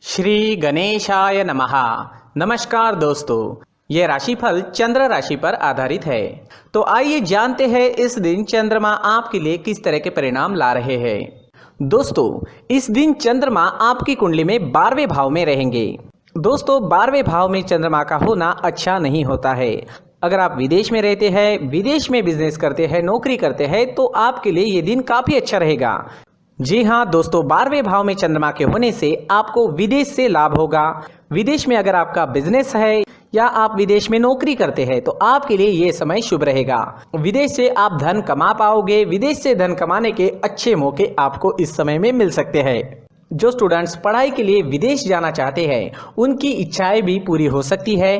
श्री गणेशाय नमः। नमस्कार दोस्तों, ये राशिफल चंद्र राशि पर आधारित है। तो आइए जानते हैं इस दिन चंद्रमा आपके लिए किस तरह के परिणाम ला रहे हैं। दोस्तों, इस दिन चंद्रमा आपकी कुंडली में 12वें भाव में रहेंगे। दोस्तों, 12वें भाव में चंद्रमा का होना अच्छा नहीं होता है। अगर आप विदेश में रहते हैं, विदेश में बिजनेस करते हैं, नौकरी करते हैं, तो आपके लिए ये दिन काफी अच्छा रहेगा। जी हाँ दोस्तों, 12वें भाव में चंद्रमा के होने से आपको विदेश से लाभ होगा। विदेश में अगर आपका बिजनेस है या आप विदेश में नौकरी करते हैं तो आपके लिए ये समय शुभ रहेगा। विदेश से आप धन कमा पाओगे। विदेश से धन कमाने के अच्छे मौके आपको इस समय में मिल सकते हैं। जो स्टूडेंट्स पढ़ाई के लिए विदेश जाना चाहते हैं, उनकी इच्छाएं भी पूरी हो सकती है।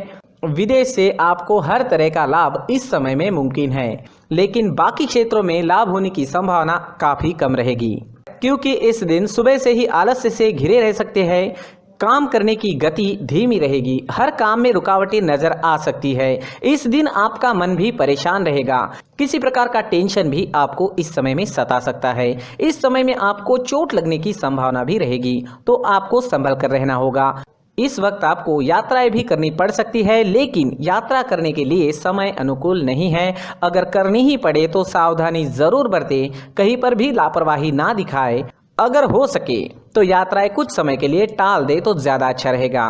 विदेश से आपको हर तरह का लाभ इस समय में मुमकिन है, लेकिन बाकी क्षेत्रों में लाभ होने की संभावना काफी कम रहेगी, क्योंकि इस दिन सुबह से ही आलस्य से घिरे रह सकते हैं। काम करने की गति धीमी रहेगी। हर काम में रुकावटें नजर आ सकती है। इस दिन आपका मन भी परेशान रहेगा। किसी प्रकार का टेंशन भी आपको इस समय में सता सकता है। इस समय में आपको चोट लगने की संभावना भी रहेगी, तो आपको संभल कर रहना होगा। इस वक्त आपको यात्राएं भी करनी पड़ सकती है, लेकिन यात्रा करने के लिए समय अनुकूल नहीं है। अगर करनी ही पड़े तो सावधानी जरूर बरतें, कहीं पर भी लापरवाही ना दिखाए। अगर हो सके तो यात्राएं कुछ समय के लिए टाल दे तो ज्यादा अच्छा रहेगा।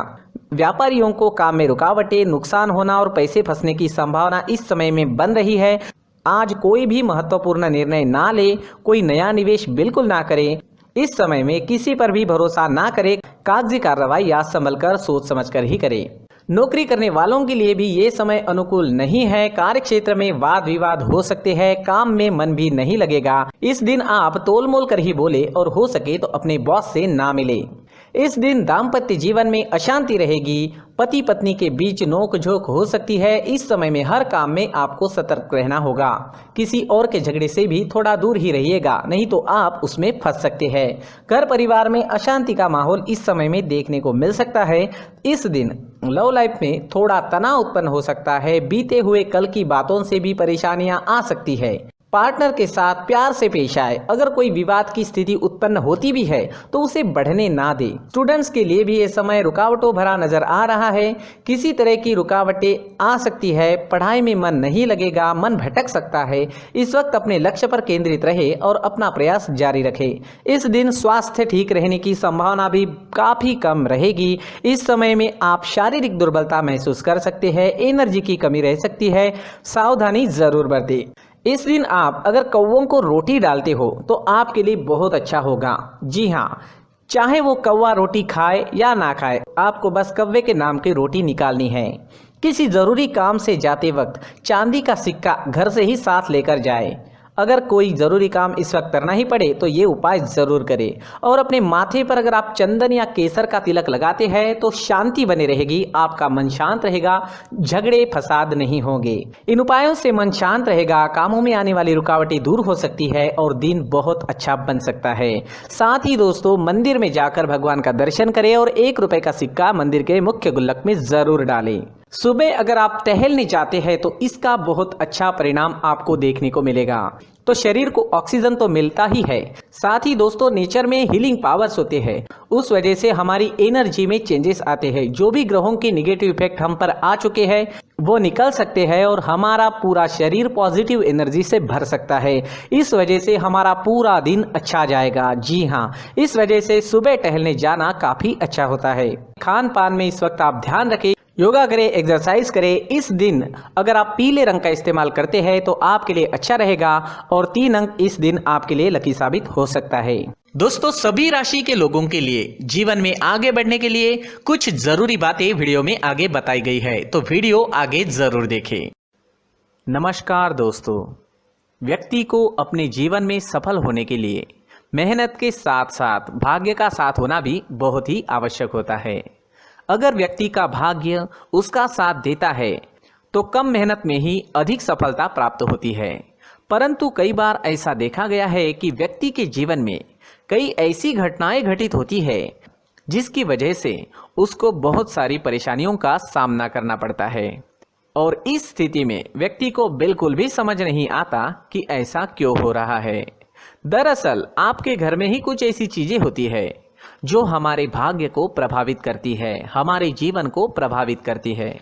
व्यापारियों को काम में रुकावटें, नुकसान होना और पैसे फंसने की संभावना इस समय में बन रही है। आज कोई भी महत्वपूर्ण निर्णय ना ले, कोई नया निवेश बिल्कुल ना करें। इस समय में किसी पर भी भरोसा ना करें। कागजी कार्रवाई या संभल कर सोच समझ कर ही करें। नौकरी करने वालों के लिए भी ये समय अनुकूल नहीं है। कार्य क्षेत्र में वाद विवाद हो सकते हैं। काम में मन भी नहीं लगेगा। इस दिन आप तोल मोल कर ही बोले और हो सके तो अपने बॉस से ना मिले। इस दिन दाम्पत्य जीवन में अशांति रहेगी। पति पत्नी के बीच नोक-झोंक हो सकती है। इस समय में हर काम में आपको सतर्क रहना होगा। किसी और के झगड़े से भी थोड़ा दूर ही रहिएगा, नहीं तो आप उसमें फंस सकते हैं। घर परिवार में अशांति का माहौल इस समय में देखने को मिल सकता है। इस दिन लव लाइफ में थोड़ा तनाव उत्पन्न हो सकता है। बीते हुए कल की बातों से भी परेशानियां आ सकती है। पार्टनर के साथ प्यार से पेश आए। अगर कोई विवाद की स्थिति उत्पन्न होती भी है तो उसे बढ़ने ना दे। स्टूडेंट्स के लिए भी ये समय रुकावटों भरा नजर आ रहा है। किसी तरह की रुकावटें आ सकती है। पढ़ाई में मन नहीं लगेगा, मन भटक सकता है। इस वक्त अपने लक्ष्य पर केंद्रित रहे और अपना प्रयास जारी रखे। इस दिन स्वास्थ्य ठीक रहने की संभावना भी काफी कम रहेगी। इस समय में आप शारीरिक दुर्बलता महसूस कर सकते हैं। एनर्जी की कमी रह सकती है। सावधानी जरूर बरतें। इस दिन आप अगर कौवों को रोटी डालते हो तो आपके लिए बहुत अच्छा होगा। जी हाँ, चाहे वो कौवा रोटी खाए या ना खाए, आपको बस कौवे के नाम की रोटी निकालनी है। किसी जरूरी काम से जाते वक्त चांदी का सिक्का घर से ही साथ लेकर जाए। अगर कोई ज़रूरी काम इस वक्त करना ही पड़े तो ये उपाय ज़रूर करें। और अपने माथे पर अगर आप चंदन या केसर का तिलक लगाते हैं तो शांति बनी रहेगी। आपका मन शांत रहेगा, झगड़े फसाद नहीं होंगे। इन उपायों से मन शांत रहेगा, कामों में आने वाली रुकावटें दूर हो सकती है और दिन बहुत अच्छा बन सकता है। साथ ही दोस्तों, मंदिर में जाकर भगवान का दर्शन करें और 1 रुपए का सिक्का मंदिर के मुख्य गुल्लक में ज़रूर डालें। सुबह अगर आप टहलने जाते हैं तो इसका बहुत अच्छा परिणाम आपको देखने को मिलेगा। तो शरीर को ऑक्सीजन तो मिलता ही है, साथ ही दोस्तों नेचर में हीलिंग पावर्स होते हैं। उस वजह से हमारी एनर्जी में चेंजेस आते हैं। जो भी ग्रहों के निगेटिव इफेक्ट हम पर आ चुके हैं वो निकल सकते हैं और हमारा पूरा शरीर पॉजिटिव एनर्जी से भर सकता है। इस वजह से हमारा पूरा दिन अच्छा जाएगा। जी हाँ, इस वजह से सुबह टहलने जाना काफी अच्छा होता है। खान पान में इस वक्त आप ध्यान रखें, योगा करें, एक्सरसाइज करें। इस दिन अगर आप पीले रंग का इस्तेमाल करते हैं तो आपके लिए अच्छा रहेगा और 3 अंक इस दिन आपके लिए लकी साबित हो सकता है। दोस्तों, सभी राशि के लोगों के लिए जीवन में आगे बढ़ने के लिए कुछ जरूरी बातें वीडियो में आगे बताई गई है, तो वीडियो आगे जरूर देखें। नमस्कार दोस्तों, व्यक्ति को अपने जीवन में सफल होने के लिए मेहनत के साथ साथ भाग्य का साथ होना भी बहुत ही आवश्यक होता है। अगर व्यक्ति का भाग्य उसका साथ देता है तो कम मेहनत में ही अधिक सफलता प्राप्त होती है। परंतु कई बार ऐसा देखा गया है कि व्यक्ति के जीवन में कई ऐसी घटनाएं घटित होती है जिसकी वजह से उसको बहुत सारी परेशानियों का सामना करना पड़ता है। और इस स्थिति में व्यक्ति को बिल्कुल भी समझ नहीं आता कि ऐसा क्यों हो रहा है। दरअसल आपके घर में ही कुछ ऐसी चीजें होती है जो हमारे भाग्य को प्रभावित करती है, हमारे जीवन को प्रभावित करती है।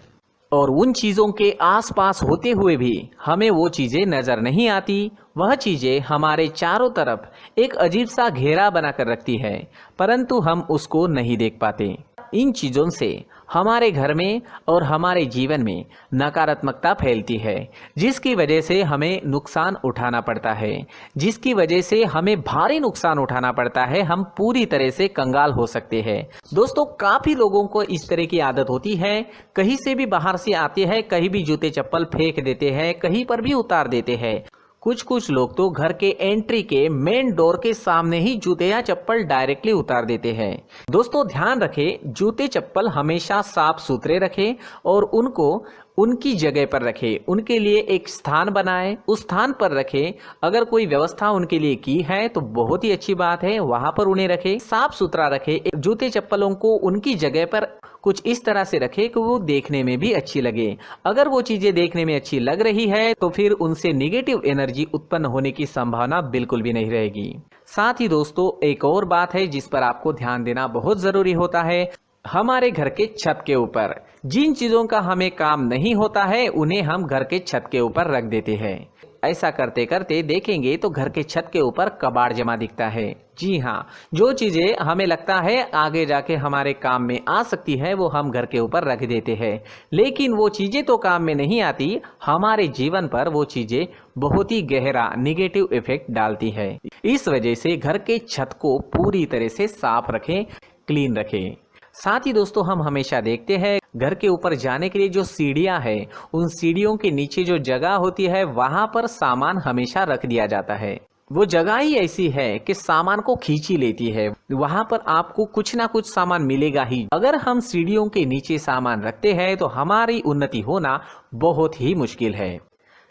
और उन चीज़ों के आसपास होते हुए भी हमें वो चीज़ें नज़र नहीं आती। वह चीज़ें हमारे चारों तरफ एक अजीब सा घेरा बनाकर रखती है, परंतु हम उसको नहीं देख पाते। इन चीज़ों से हमारे घर में और हमारे जीवन में नकारात्मकता फैलती है, जिसकी वजह से हमें नुकसान उठाना पड़ता है, जिसकी वजह से हमें भारी नुकसान उठाना पड़ता है। हम पूरी तरह से कंगाल हो सकते हैं। दोस्तों, काफ़ी लोगों को इस तरह की आदत होती है, कहीं से भी बाहर से आते हैं, कहीं भी जूते चप्पल फेंक देते हैं, कहीं पर भी उतार देते हैं। कुछ लोग तो घर के एंट्री के मेन डोर के सामने ही जूते या चप्पल डायरेक्टली उतार देते हैं। दोस्तों, ध्यान रखें, जूते चप्पल हमेशा साफ सुथरे रखें और उनको उनकी जगह पर रखें। उनके लिए एक स्थान बनाएं, उस स्थान पर रखें। अगर कोई व्यवस्था उनके लिए की है तो बहुत ही अच्छी बात है, वहां पर उन्हें रखें, साफ सुथरा रखें। जूते चप्पलों को उनकी जगह पर कुछ इस तरह से रखें कि वो देखने में भी अच्छी लगे। अगर वो चीजें देखने में अच्छी लग रही है तो फिर उनसे नेगेटिव एनर्जी उत्पन्न होने की संभावना बिल्कुल भी नहीं रहेगी। साथ ही दोस्तों, एक और बात है जिस पर आपको ध्यान देना बहुत जरूरी होता है। हमारे घर के छत के ऊपर जिन चीजों का हमें काम नहीं होता है, उन्हें हम घर के छत के ऊपर रख देते हैं। ऐसा करते करते देखेंगे तो घर के छत के ऊपर कबाड़ जमा दिखता है। जी हाँ, जो चीजें हमें लगता है आगे जाके हमारे काम में आ सकती है, वो हम घर के ऊपर रख देते हैं। लेकिन वो चीजें तो काम में नहीं आती, हमारे जीवन पर वो चीजें बहुत ही गहरा निगेटिव इफेक्ट डालती है। इस वजह से घर के छत को पूरी तरह से साफ रखें, क्लीन रखें। साथ ही दोस्तों, हम हमेशा देखते हैं घर के ऊपर जाने के लिए जो सीढ़ियां हैं, उन सीढ़ियों के नीचे जो जगह होती है वहां पर सामान हमेशा रख दिया जाता है। वो जगह ही ऐसी है कि सामान को खींच ही लेती है। वहां पर आपको कुछ ना कुछ सामान मिलेगा ही। अगर हम सीढ़ियों के नीचे सामान रखते हैं तो हमारी उन्नति होना बहुत ही मुश्किल है।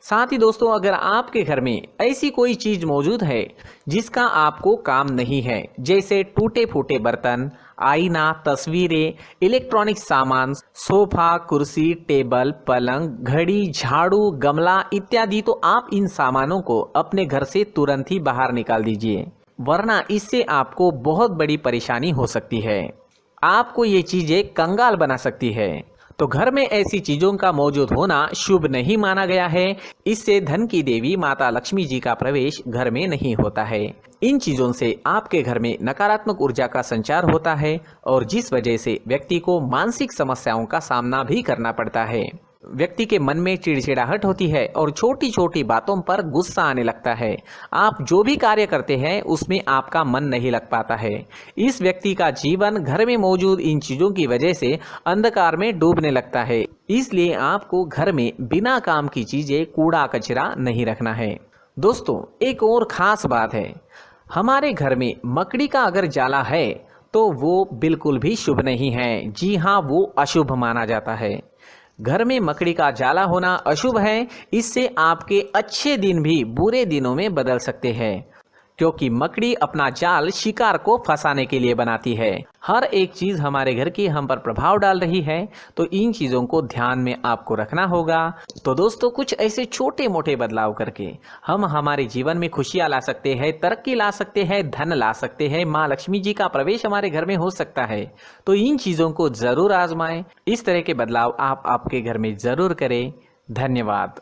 साथ ही दोस्तों, अगर आपके घर में ऐसी कोई चीज मौजूद है जिसका आपको काम नहीं है, जैसे टूटे फूटे बर्तन, आईना, तस्वीरें, इलेक्ट्रॉनिक सामान, सोफा, कुर्सी, टेबल, पलंग, घड़ी, झाड़ू, गमला इत्यादि, तो आप इन सामानों को अपने घर से तुरंत ही बाहर निकाल दीजिए, वरना इससे आपको बहुत बड़ी परेशानी हो सकती है। आपको ये चीजें कंगाल बना सकती है। तो घर में ऐसी चीजों का मौजूद होना शुभ नहीं माना गया है। इससे धन की देवी माता लक्ष्मी जी का प्रवेश घर में नहीं होता है। इन चीजों से आपके घर में नकारात्मक ऊर्जा का संचार होता है और जिस वजह से व्यक्ति को मानसिक समस्याओं का सामना भी करना पड़ता है। व्यक्ति के मन में चिड़चिड़ाहट होती है और छोटी छोटी बातों पर गुस्सा आने लगता है। आप जो भी कार्य करते हैं उसमें आपका मन नहीं लग पाता है। इस व्यक्ति का जीवन घर में मौजूद इन चीजों की वजह से अंधकार में डूबने लगता है। इसलिए आपको घर में बिना काम की चीजें, कूड़ा कचरा नहीं रखना है। दोस्तों, एक और खास बात है, हमारे घर में मकड़ी का अगर जाला है तो वो बिल्कुल भी शुभ नहीं है। जी हाँ, वो अशुभ माना जाता है। घर में मकड़ी का जाला होना अशुभ है। इससे आपके अच्छे दिन भी बुरे दिनों में बदल सकते हैं, क्योंकि मकड़ी अपना जाल शिकार को फंसाने के लिए बनाती है। हर एक चीज हमारे घर की हम पर प्रभाव डाल रही है, तो इन चीजों को ध्यान में आपको रखना होगा। तो दोस्तों, कुछ ऐसे छोटे मोटे बदलाव करके हम हमारे जीवन में खुशियां ला सकते हैं, तरक्की ला सकते हैं, धन ला सकते हैं, माँ लक्ष्मी जी का प्रवेश हमारे घर में हो सकता है। तो इन चीजों को जरूर आजमाएं। इस तरह के बदलाव आप आपके घर में जरूर करें। धन्यवाद।